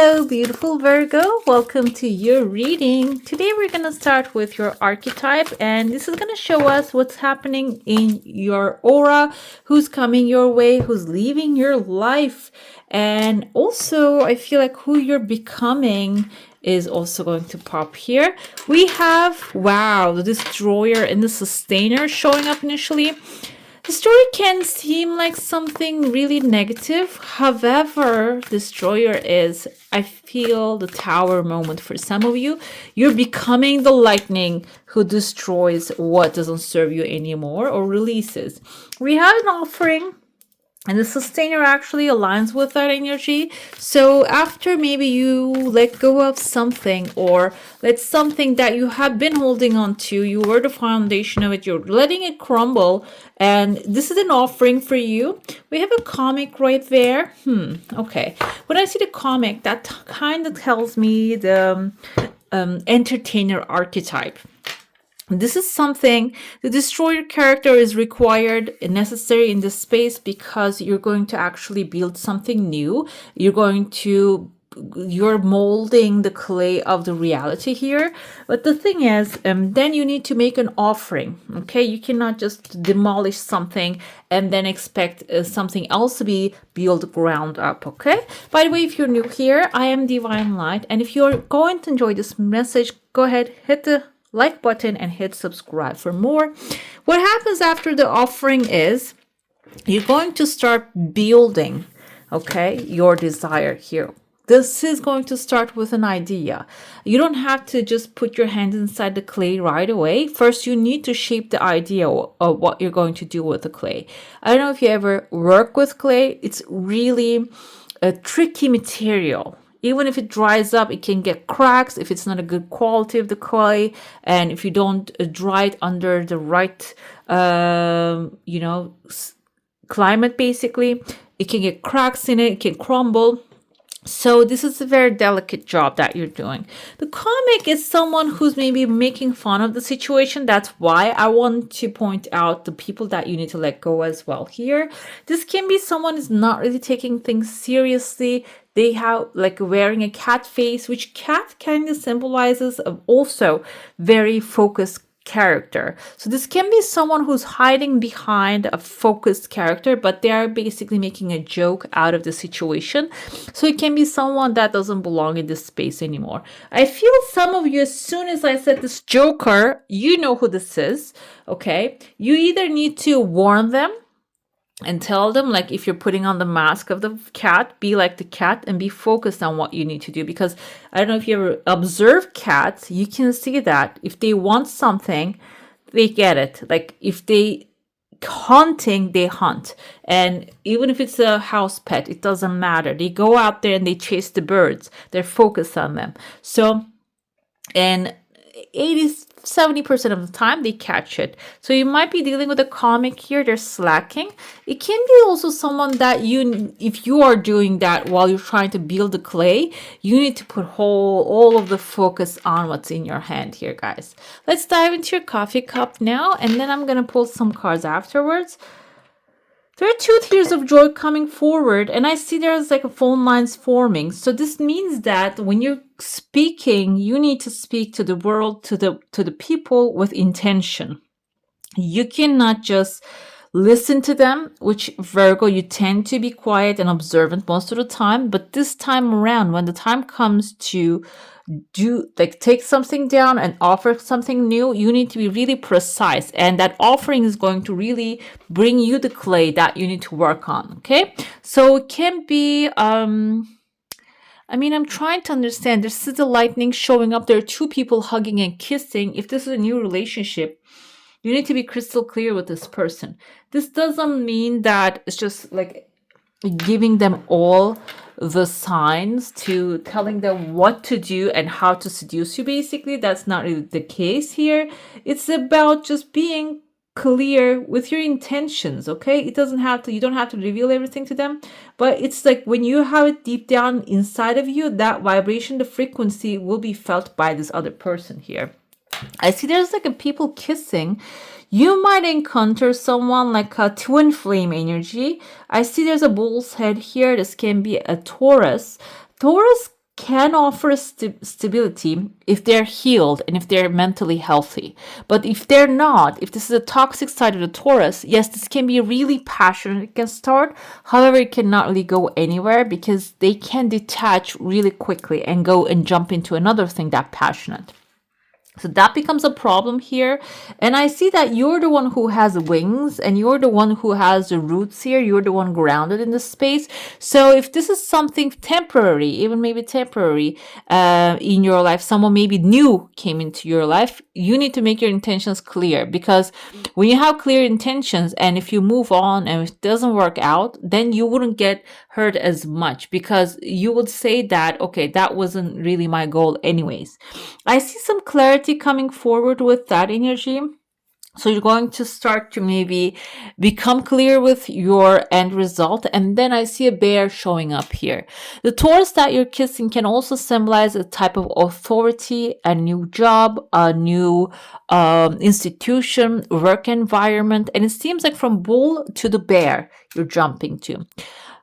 Hello, beautiful Virgo. Welcome to your reading. Today we're going to start with your archetype, and this is going to show us what's happening in your aura, who's coming your way, who's leaving your life, and also I feel like who you're becoming is also going to pop here. We have, wow, the destroyer and the sustainer showing up initially. The story can seem like something really negative. However, Destroyer is, I feel, the tower moment for some of you. You're becoming the lightning who destroys what doesn't serve you anymore or releases. We have an offering. And the sustainer actually aligns with that energy. So after maybe you let go of something or let something that you have been holding on to, you were the foundation of it, you're letting it crumble. And this is an offering for you. We have a comic right there. Okay. When I see the comic, that kind of tells me the entertainer archetype. This is something, the destroyer character is required and necessary in this space because you're going to actually build something new. You're molding the clay of the reality here. But the thing is, then you need to make an offering, okay? You cannot just demolish something and then expect something else to be built ground up, okay? By the way, if you're new here, I am Divine Light. And if you're going to enjoy this message, go ahead, hit the like button and hit subscribe for more. What happens after the offering is you're going to start building, okay, your desire here. This is going to start with an idea. You don't have to just put your hand inside the clay right away. First, you need to shape the idea of what you're going to do with the clay. I don't know if you ever work with clay. It's really a tricky material. Even if it dries up, it can get cracks if it's not a good quality of the clay. And if you don't dry it under the right, climate, basically, it can get cracks in it, it can crumble. So this is a very delicate job that you're doing. The comic is someone who's maybe making fun of the situation. That's why I want to point out the people that you need to let go as well here. This can be someone who's not really taking things seriously. They have like wearing a cat face, which cat kind of symbolizes also very focused character. So this can be someone who's hiding behind a focused character, but they are basically making a joke out of the situation. So it can be someone that doesn't belong in this space anymore. I feel some of you, as soon as I said this joker, you know who this is, okay? You either need to warn them and tell them, like, if you're putting on the mask of the cat, be like the cat and be focused on what you need to do. Because I don't know if you ever observe cats, you can see that if they want something, they get it. Like if they hunting, they hunt. And even if it's a house pet, it doesn't matter. They go out there and they chase the birds. They're focused on them. So, and 70% of the time they catch it. So you might be dealing with a comic here, they're slacking. It can be also someone that if you are doing that while you're trying to build the clay, you need to put all of the focus on what's in your hand here, guys. Let's dive into your coffee cup now, and then I'm going to pull some cards afterwards. There are two tears of joy coming forward, and I see there's like a phone lines forming. So this means that when you're speaking, you need to speak to the world, to the people with intention. You cannot just listen to them, which Virgo, you tend to be quiet and observant most of the time. But this time around, when the time comes to take something down and offer something new, you need to be really precise, and that offering is going to really bring you the clay that you need to work on. Okay, so it can be I'm trying to understand. This is the lightning showing up. There are two people hugging and kissing. If this is a new relationship, you need to be crystal clear with this person. This doesn't mean that it's just like giving them all the signs to telling them what to do and how to seduce you. Basically, that's not really the case here. It's about just being clear with your intentions, okay? You don't have to reveal everything to them, but it's like when you have it deep down inside of you, that vibration, the frequency will be felt by this other person here. I see there's like a people kissing. You might encounter someone like a twin flame energy. I see there's a bull's head here. This can be a Taurus. Taurus can offer stability if they're healed and if they're mentally healthy. But if they're not, if this is a toxic side of the Taurus, yes, this can be really passionate. It can start. However, it cannot really go anywhere because they can detach really quickly and go and jump into another thing that's passionate. So that becomes a problem here. And I see that you're the one who has wings and you're the one who has the roots here. You're the one grounded in the space. So if this is something temporary, even maybe temporary in your life, someone maybe new came into your life, you need to make your intentions clear. Because when you have clear intentions and if you move on and it doesn't work out, then you wouldn't get hurt as much because you would say that, okay, that wasn't really my goal anyways. I see some clarity coming forward with that energy. So you're going to start to maybe become clear with your end result. And then I see a bear showing up here. The Taurus that you're kissing can also symbolize a type of authority, a new job, a new institution, work environment. And it seems like from bull to the bear you're jumping to.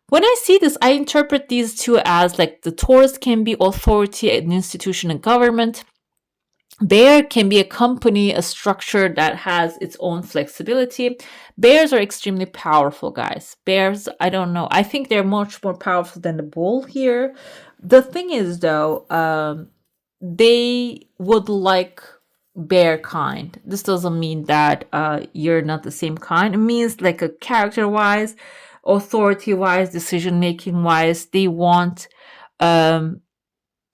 When I see this, I interpret these two as like the Taurus can be authority, an institution, and government. Bear can be a company, a structure that has its own flexibility. Bears are extremely powerful, guys. Bears, I don't know. I think they're much more powerful than the bull here. The thing is, though, they would like bear kind. This doesn't mean that you're not the same kind. It means like a character-wise, authority-wise, decision-making-wise, they want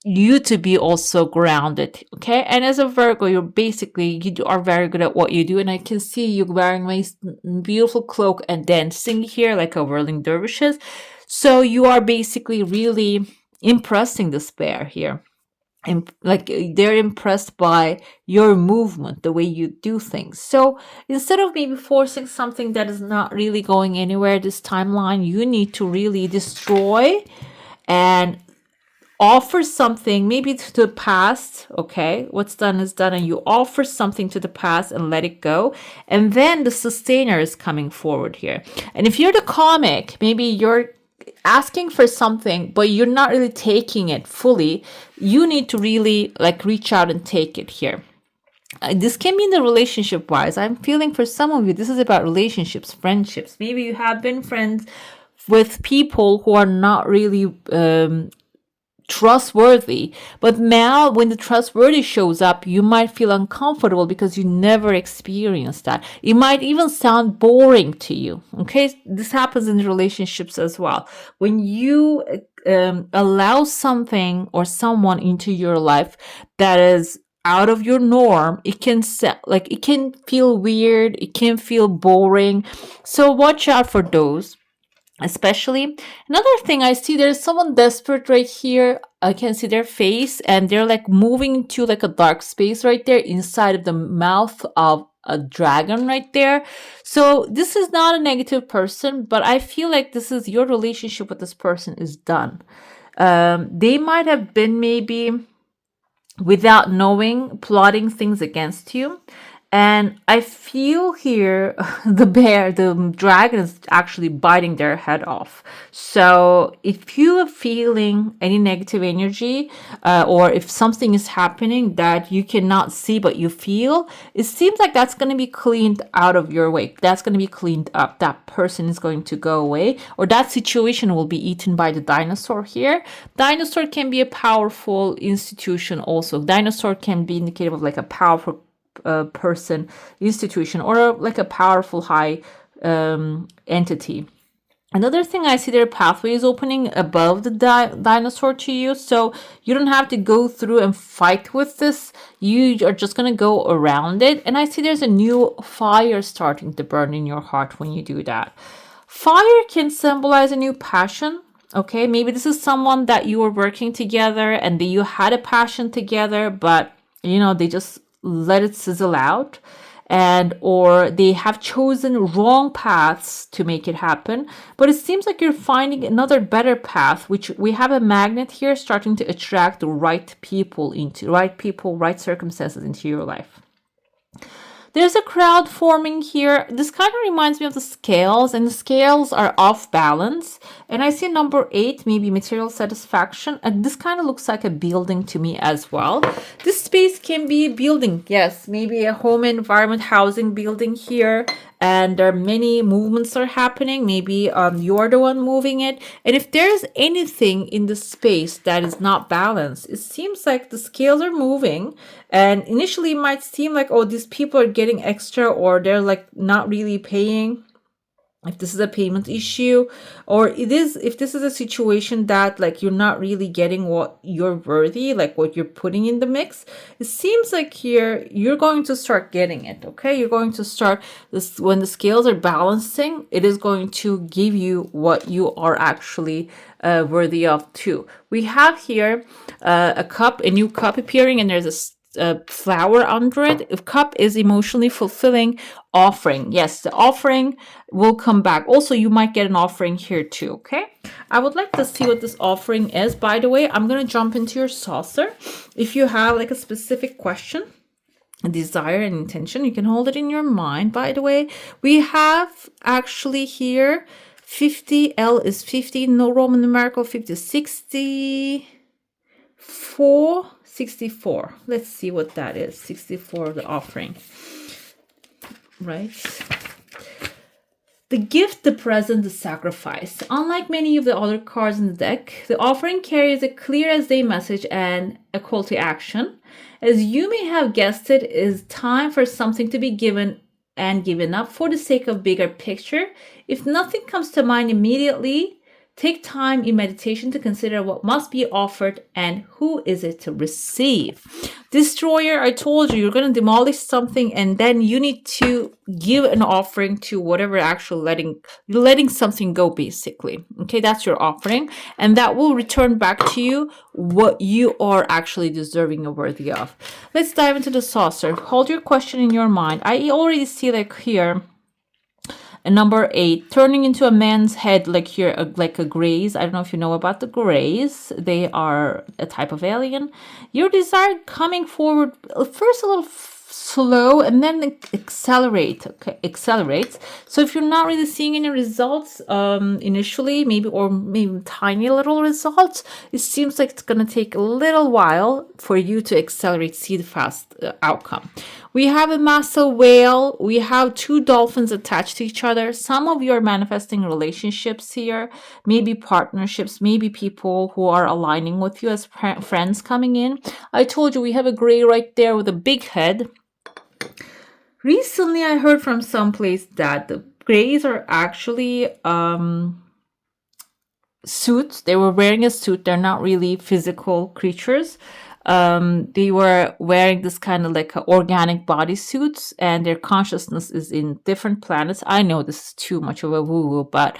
you to be also grounded, okay? And as a Virgo, you are very good at what you do, and I can see you wearing my beautiful cloak and dancing here like a whirling dervishes. So you are basically really impressing this bear here. And like they're impressed by your movement, the way you do things. So instead of maybe forcing something that is not really going anywhere this timeline, you need to really destroy and offer something maybe to the past. Okay, what's done is done, and you offer something to the past and let it go. And then the sustainer is coming forward here. And if you're the comic, maybe you're asking for something but you're not really taking it fully, you need to really like reach out and take it here. This can be in the relationship wise. I'm feeling for some of you this is about relationships, friendships. Maybe you have been friends with people who are not really trustworthy, but now when the trustworthy shows up, you might feel uncomfortable because you never experienced that. It might even sound boring to you. Okay, this happens in relationships as well. When you allow something or someone into your life that is out of your norm, it can feel weird, it can feel boring. So watch out for those. Especially another thing I see, there's someone desperate right here. I can see their face and they're like moving to like a dark space right there inside of the mouth of a dragon right there. So this is not a negative person, but I feel like this is your relationship with this person is done. They might have been maybe without knowing plotting things against you. And I feel here the dragon is actually biting their head off. So if you are feeling any negative energy or if something is happening that you cannot see but you feel, it seems like that's going to be cleaned out of your way. That's going to be cleaned up. That person is going to go away, or that situation will be eaten by the dinosaur here. Dinosaur can be a powerful institution also. Dinosaur can be indicative of like a powerful person, institution, or like a powerful high entity. Another thing I see, their pathway is opening above the dinosaur to you, so you don't have to go through and fight with this. You are just going to go around it. And I see there's a new fire starting to burn in your heart when you do that. Fire can symbolize a new passion. Okay, maybe this is someone that you were working together and that you had a passion together, but they just let it sizzle out, or they have chosen wrong paths to make it happen. But it seems like you're finding another better path, which we have a magnet here starting to attract the right people, right circumstances into your life. There's a crowd forming here. This kind of reminds me of the scales, and the scales are off balance. And I see number 8, maybe material satisfaction. And this kind of looks like a building to me as well. This space can be a building. Yes, maybe a home environment, housing building here. And there are many movements are happening. Maybe you're the one moving it. And if there's anything in the space that is not balanced, it seems like the scales are moving. And initially it might seem like, oh, these people are getting extra, or they're like not really paying, if this is a payment issue, or if this is a situation that like you're not really getting what you're worthy, like what you're putting in the mix. It seems like here you're going to start getting it. Okay, you're going to start this when the scales are balancing. It is going to give you what you are actually worthy of too. We have here a new cup appearing, and there's a flower under it. If cup is emotionally fulfilling, offering. Yes, the offering will come back. Also, you might get an offering here too, okay? I would like to see what this offering is. By the way, I'm going to jump into your saucer. If you have like a specific question, a desire and intention, you can hold it in your mind. By the way, we have actually here 50, L is 50, no Roman numerical, 50, 64. 64. Let's see what that is. 64, the offering. Right? The gift, the present, the sacrifice. Unlike many of the other cards in the deck, the offering carries a clear as day message and a call to action. As you may have guessed, it is time for something to be given and given up for the sake of bigger picture. If nothing comes to mind immediately, take time in meditation to consider what must be offered and who is it to receive. Destroyer, I told you, you're going to demolish something, and then you need to give an offering to whatever actually letting something go, basically. Okay, that's your offering, and that will return back to you what you are actually deserving or worthy of. Let's dive into the saucer. Hold your question in your mind. I already see like here, and number 8, turning into a man's head, like here, like a grays. I don't know if you know about the grays. They are a type of alien. Your desire coming forward, first a little slow, and then it accelerates. So if you're not really seeing any results initially, maybe tiny little results, it seems like it's going to take a little while for you to accelerate, see the fast outcome. We have a massive whale. We have 2 dolphins attached to each other. Some of you are manifesting relationships here, maybe partnerships, maybe people who are aligning with you as friends coming in. I told you we have a gray right there with a big head. Recently, I heard from someplace that the grays are actually suits. They were wearing a suit. They're not really physical creatures. They were wearing this kind of like organic bodysuits, and their consciousness is in different planets. I know this is too much of a woo-woo, but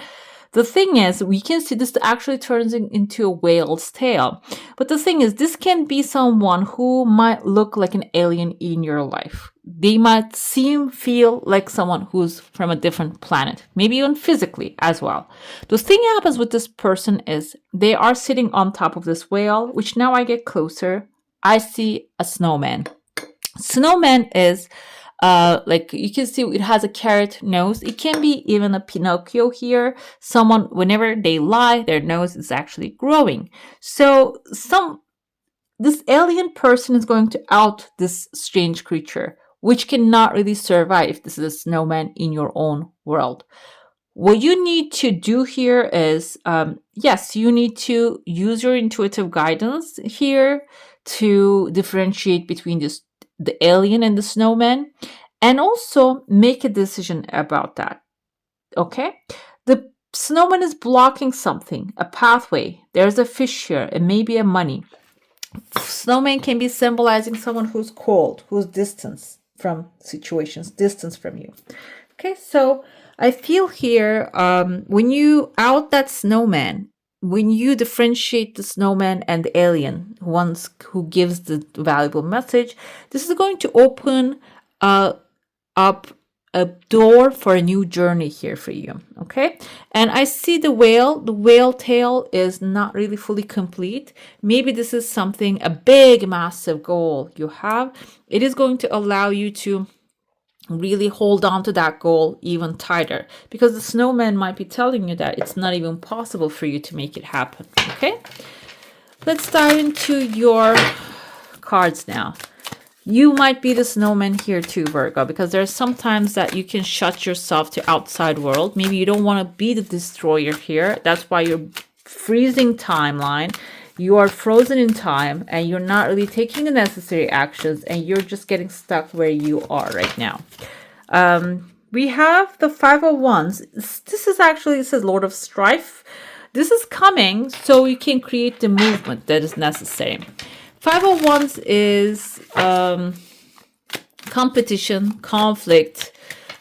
the thing is, we can see this actually turns into a whale's tail. But the thing is, this can be someone who might look like an alien in your life. They might feel like someone who's from a different planet, maybe even physically as well. The thing that happens with this person is they are sitting on top of this whale, which now I get closer. I see a snowman. Snowman is like you can see it has a carrot nose. It can be even a Pinocchio here. Someone, whenever they lie, their nose is actually growing. So this alien person is going to out this strange creature, which cannot really survive if this is a snowman in your own world. What you need to do here is, yes, you need to use your intuitive guidance here to differentiate between the alien and the snowman, and also make a decision about that. Okay? The snowman is blocking something, a pathway. There's a fish here, and maybe a money. Snowman can be symbolizing someone who's cold, who's distance from situations, distance from you. Okay, so I feel here when you out that snowman, when you differentiate the snowman and the alien, who gives the valuable message, this is going to open up a door for a new journey here for you. Okay, and I see the whale tail is not really fully complete. Maybe this is something, a big massive goal you have. It is going to allow you to really hold on to that goal even tighter, because the snowman might be telling you that it's not even possible for you to make it happen. Okay, let's dive into your cards now. You might be the snowman here too, Virgo, because there's sometimes that you can shut yourself to outside world. Maybe you don't want to be the destroyer here. That's why you're freezing timeline. You are frozen in time and you're not really taking the necessary actions, and you're just getting stuck where you are right now. We have the Five of Wands. This is actually, it says Lord of Strife. This is coming so you can create the movement that is necessary. Five of Wands is competition, conflict,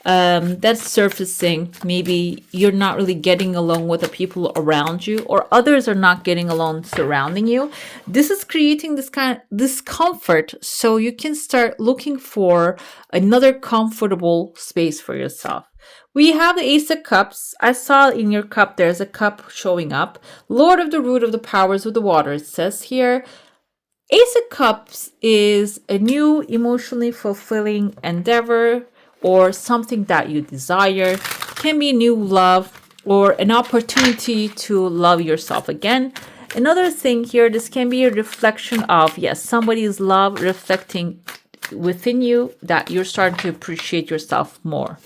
that's surfacing. Maybe you're not really getting along with the people around you, or others are not getting along surrounding you. This is creating this kind of discomfort, so you can start looking for another comfortable space for yourself. We have the Ace of Cups. I saw in your cup there's a cup showing up. Lord of the root of the powers of the water, it says here. Ace of Cups is a new emotionally fulfilling endeavor, or something that you desire. Can be new love or an opportunity to love yourself again. Another thing here, this can be a reflection of, yes, somebody's love reflecting within you, that you're starting to appreciate yourself more.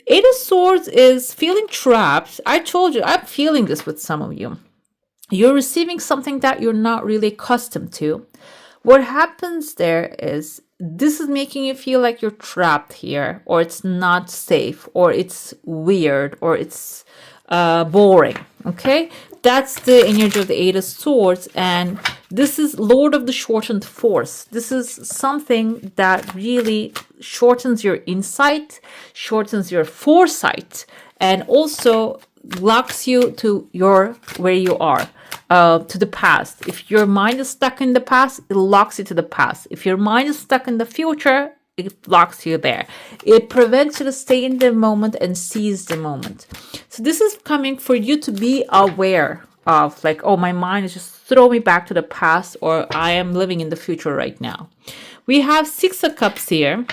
Eight of Swords is feeling trapped. I told you, I'm feeling this with some of you. You're receiving something that you're not really accustomed to. What happens there is, this is making you feel like you're trapped here, or it's not safe, or it's weird, or it's boring. Okay, that's the energy of the Eight of Swords, and this is Lord of the shortened force. This is something that really shortens your insight, shortens your foresight, and also locks you to where you are, to the past. If your mind is stuck in the past, it locks you to the past. If your mind is stuck in the future, it locks you there. It prevents you to stay in the moment and seize the moment. So this is coming for you to be aware of, like, oh, my mind is just throwing me back to the past, or I am living in the future right now. We have Six of Cups here.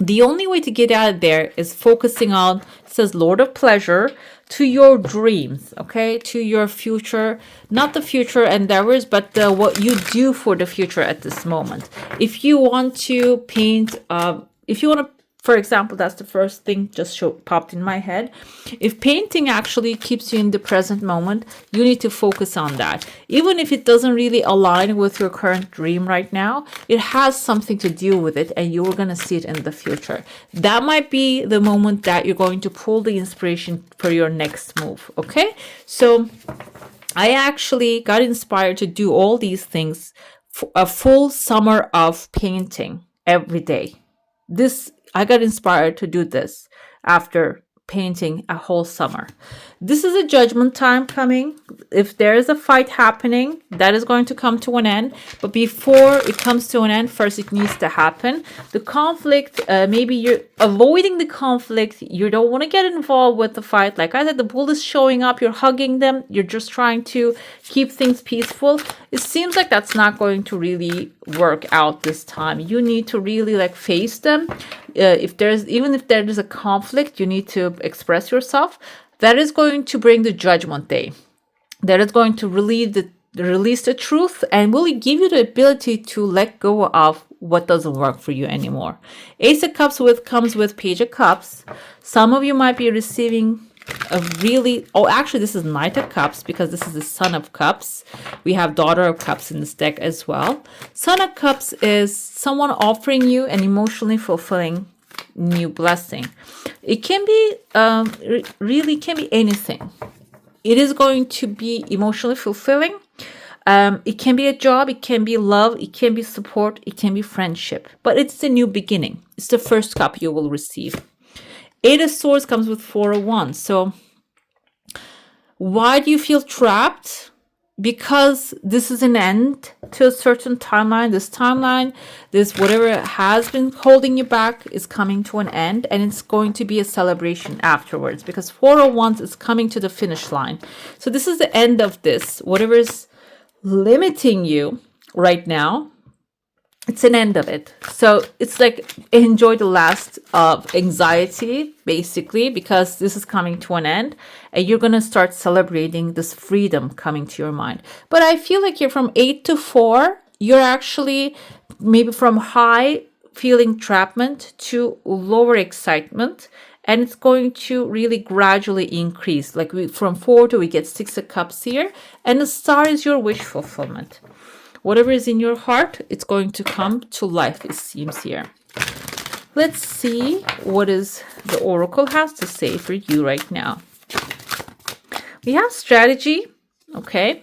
The only way to get out of there is focusing on, it says Lord of Pleasure, to your dreams, okay? To your future, not the future endeavors, but what you do for the future at this moment. If you want to paint, if you want to, for example, that's the first thing just popped in my head. If painting actually keeps you in the present moment, you need to focus on that. Even if it doesn't really align with your current dream right now, it has something to do with it, and you're going to see it in the future. That might be the moment that you're going to pull the inspiration for your next move, okay? So I actually got inspired to do all these things for a full summer of painting every day. I got inspired to do this after painting a whole summer. This is a judgment time coming. If there is a fight happening, that is going to come to an end. But before it comes to an end, first it needs to happen. The conflict, maybe you're avoiding the conflict. You don't want to get involved with the fight. Like I said, the bull is showing up. You're hugging them. You're just trying to keep things peaceful. It seems like that's not going to really work out this time. You need to really face them. If there is a conflict, you need to express yourself. That is going to bring the judgment day. That is going to release the truth, and will give you the ability to let go of what doesn't work for you anymore. Ace of Cups comes with Page of Cups. Some of you might be receiving actually this is Knight of Cups, because this is the Son of Cups. We have Daughter of Cups in this deck as well. Son of Cups is someone offering you an emotionally fulfilling new blessing. It can be really can be anything. It is going to be emotionally fulfilling. It can be a job, it can be love, it can be support, it can be friendship. But it's a new beginning. It's the first cup you will receive. Eight of Swords comes with Four of Wands. So why do you feel trapped? Because this is an end to a certain timeline. This whatever has been holding you back is coming to an end, and it's going to be a celebration afterwards, because Four of Wands is coming to the finish line. So this is the end of this. Whatever is limiting you right now it's an end of it. So it's like enjoy the last of anxiety, basically, because this is coming to an end and you're going to start celebrating this freedom coming to your mind. But I feel like you're from 8 to 4, you're actually maybe from high feeling trapment to lower excitement. And it's going to really gradually increase. Like from 4 to we get 6 of Cups here. And the Star is your wish fulfillment. Whatever is in your heart, it's going to come to life, it seems here. Let's see what is the Oracle has to say for you right now. We have strategy. Okay.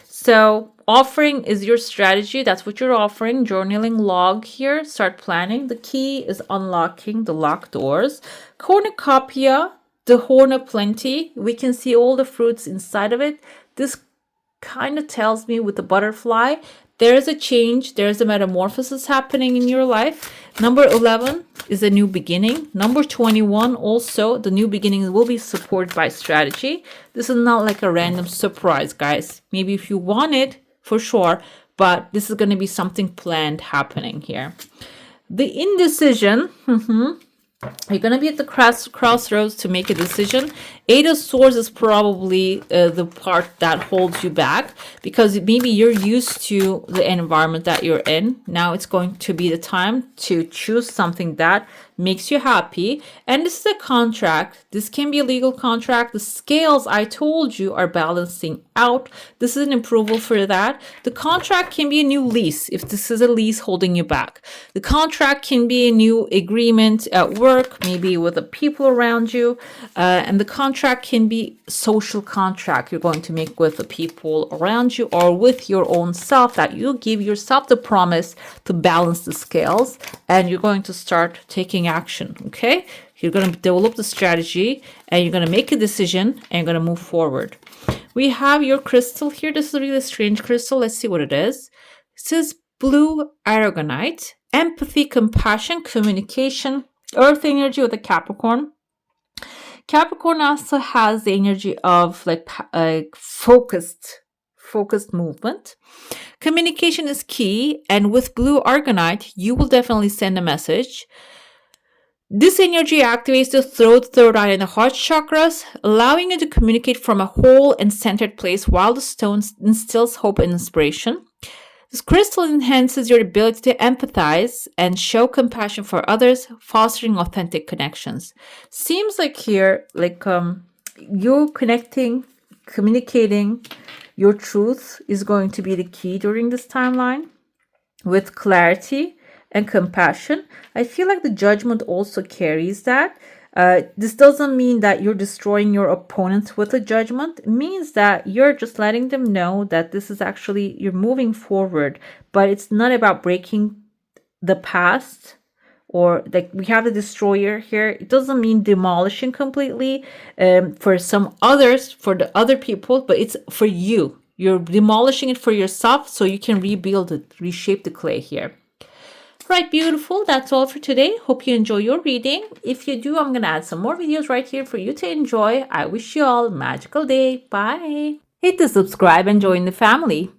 So offering is your strategy. That's what you're offering. Journaling log here. Start planning. The key is unlocking the locked doors. Cornucopia, the horn of plenty. We can see all the fruits inside of it. This kind of tells me with the butterfly, there's a change, there's a metamorphosis happening in your life. Number 11 is a new beginning. Number 21 also, the new beginning will be supported by strategy. This is not like a random surprise, guys. Maybe if you want it, for sure, but this is going to be something planned happening here. The indecision, you're going to be at the crossroads to make a decision. 8 of Swords is probably the part that holds you back because maybe you're used to the environment that you're in. Now it's going to be the time to choose something that makes you happy. And this is a contract. This can be a legal contract. The scales I told you are balancing out. This is an approval for that. The contract can be a new lease if this is a lease holding you back. The contract can be a new agreement at work, maybe with the people around you. And the contract can be social contract you're going to make with the people around you or with your own self, that you give yourself the promise to balance the scales, and you're going to start taking action. Okay, you're going to develop the strategy and you're going to make a decision and you're going to move forward. We have your crystal here. This is a really strange crystal. Let's see what it is. It says blue aragonite, empathy, compassion, communication, earth energy with a Capricorn. Capricorn also has the energy of like focused movement. Communication is key, and with blue aragonite, you will definitely send a message. This energy activates the throat, third eye, and the heart chakras, allowing you to communicate from a whole and centered place while the stone instills hope and inspiration. This crystal enhances your ability to empathize and show compassion for others, fostering authentic connections. Seems like here, like you connecting, communicating your truth is going to be the key during this timeline with clarity and compassion. I feel like the judgment also carries that. This doesn't mean that you're destroying your opponents with a judgment. It means that you're just letting them know that this is actually, you're moving forward, but it's not about breaking the past, or like we have the destroyer here. It doesn't mean demolishing completely for some others, for the other people, but it's for you. You're demolishing it for yourself so you can rebuild it, reshape the clay here. Right, beautiful. That's all for today. Hope you enjoy your reading. If you do, I'm going to add some more videos right here for you to enjoy. I wish you all a magical day. Bye. Hit the subscribe and join the family.